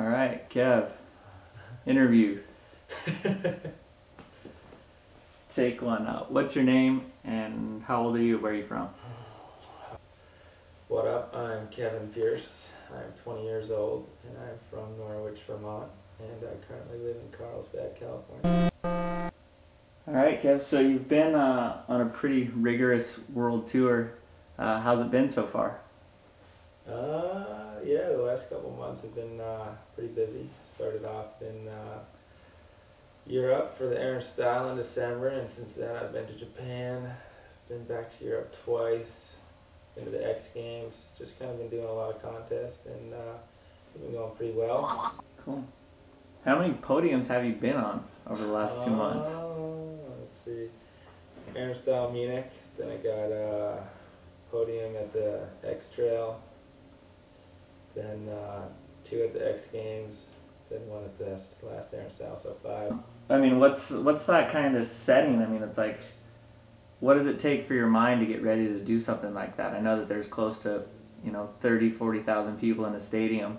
All right, Kev. Interview. Take one. What's your name and how old are you? Where are you from? What up? I'm Kevin Pearce. I'm 20 years old and I'm from Norwich, Vermont, and I currently live in Carlsbad, California. All right, Kev. So you've been on a pretty rigorous world tour. How's it been so far? Yeah, the last couple months have been pretty busy. Started off in Europe for the Aaron Style in December, and since then I've been to Japan, been back to Europe twice, been to the X Games, just kind of been doing a lot of contests, and it's been going pretty well. Cool. How many podiums have you been on over the last 2 months? Let's see. Aaron Style Munich, then I got a podium at the X Trail, then two at the X Games, then one at this last Aaron Style, so 5. I mean, what's that kind of setting? I mean, it's like, what does it take for your mind to get ready to do something like that? I know that there's close to, 30, 40,000 people in a stadium.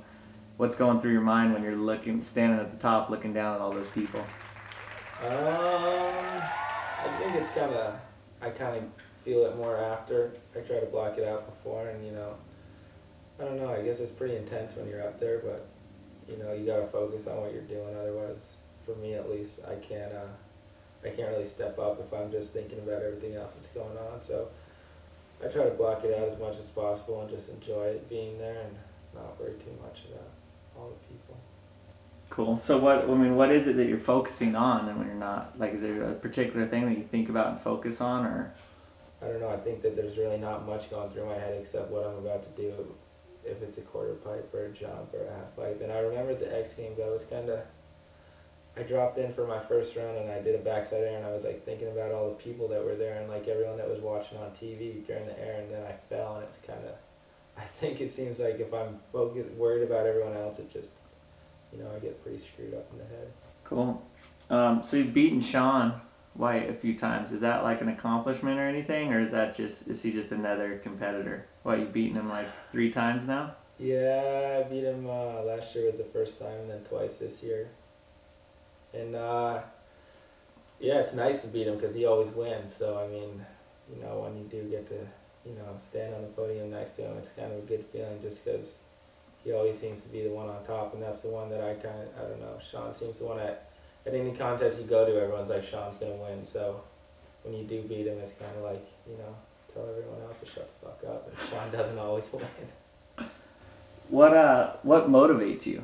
What's going through your mind when you're standing at the top, looking down at all those people? I think it's I kind of feel it more after. I try to block it out before, and I don't know, I guess it's pretty intense when you're up there, but you gotta focus on what you're doing, otherwise, for me at least, I can't really step up if I'm just thinking about everything else that's going on, so I try to block it out as much as possible and just enjoy it being there and not worry too much about all the people. Cool. So what is it that you're focusing on, and when you're not, like, is there a particular thing that you think about and focus on, or? I don't know, I think that there's really not much going through my head except what I'm about to do, if it's a quarter pipe or a jump or a half pipe. And I remember at the X Games, I dropped in for my first run and I did a backside air, and I was like thinking about all the people that were there and like everyone that was watching on TV during the air, and then I fell, and it's I think it seems like if I'm worried about everyone else, it just, I get pretty screwed up in the head. Cool. So you've beaten Sean White a few times. Is that like an accomplishment or anything, or is he just another competitor? You've beaten him like 3 times now? Yeah, I beat him last year was the first time, and then twice this year. And yeah, it's nice to beat him because he always wins. So I mean, when you do get to stand on the podium next to him, it's kind of a good feeling just because he always seems to be the one on top, and that's the one that I don't know. Sean seems the one at any contest you go to, everyone's like, Sean's gonna win. So when you do beat him, it's kind of like tell everyone else to shut the fuck up, and Sean doesn't always win. What motivates you?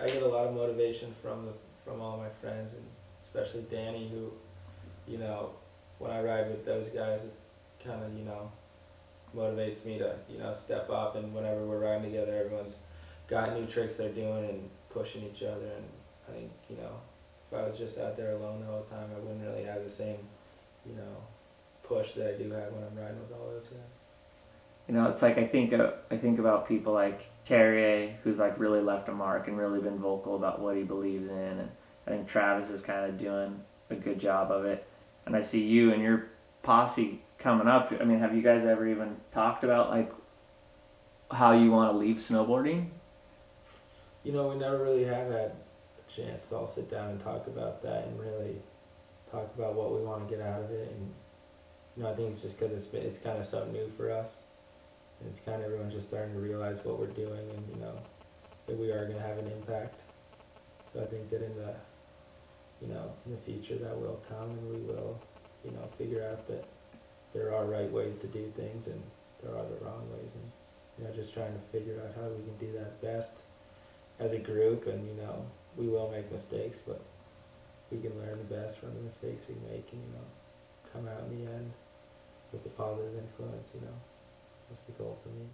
I get a lot of motivation from all my friends, and especially Danny, who, when I ride with those guys, it kind of, motivates me to, step up, and whenever we're riding together, everyone's got new tricks they're doing and pushing each other, and I think, if I was just out there alone the whole time, I wouldn't really have the same, push that I do have when I'm riding with all those guys. It's like I think about people like Terrier, who's like really left a mark and really been vocal about what he believes in, and I think Travis is kind of doing a good job of it. And I see you and your posse coming up. I mean, have you guys ever even talked about like how you want to leave snowboarding? We never really have had a chance to all sit down and talk about that and really talk about what we want to get out of it. And I think it's just because it's kind of something new for us. And it's kind of everyone's just starting to realize what we're doing, and that we are going to have an impact. So I think that in the future that will come, and we will figure out that there are right ways to do things and there are the wrong ways, and just trying to figure out how we can do that best as a group. And we will make mistakes, but we can learn the best from the mistakes we make, and come out in the end with a positive influence. That's the goal for me.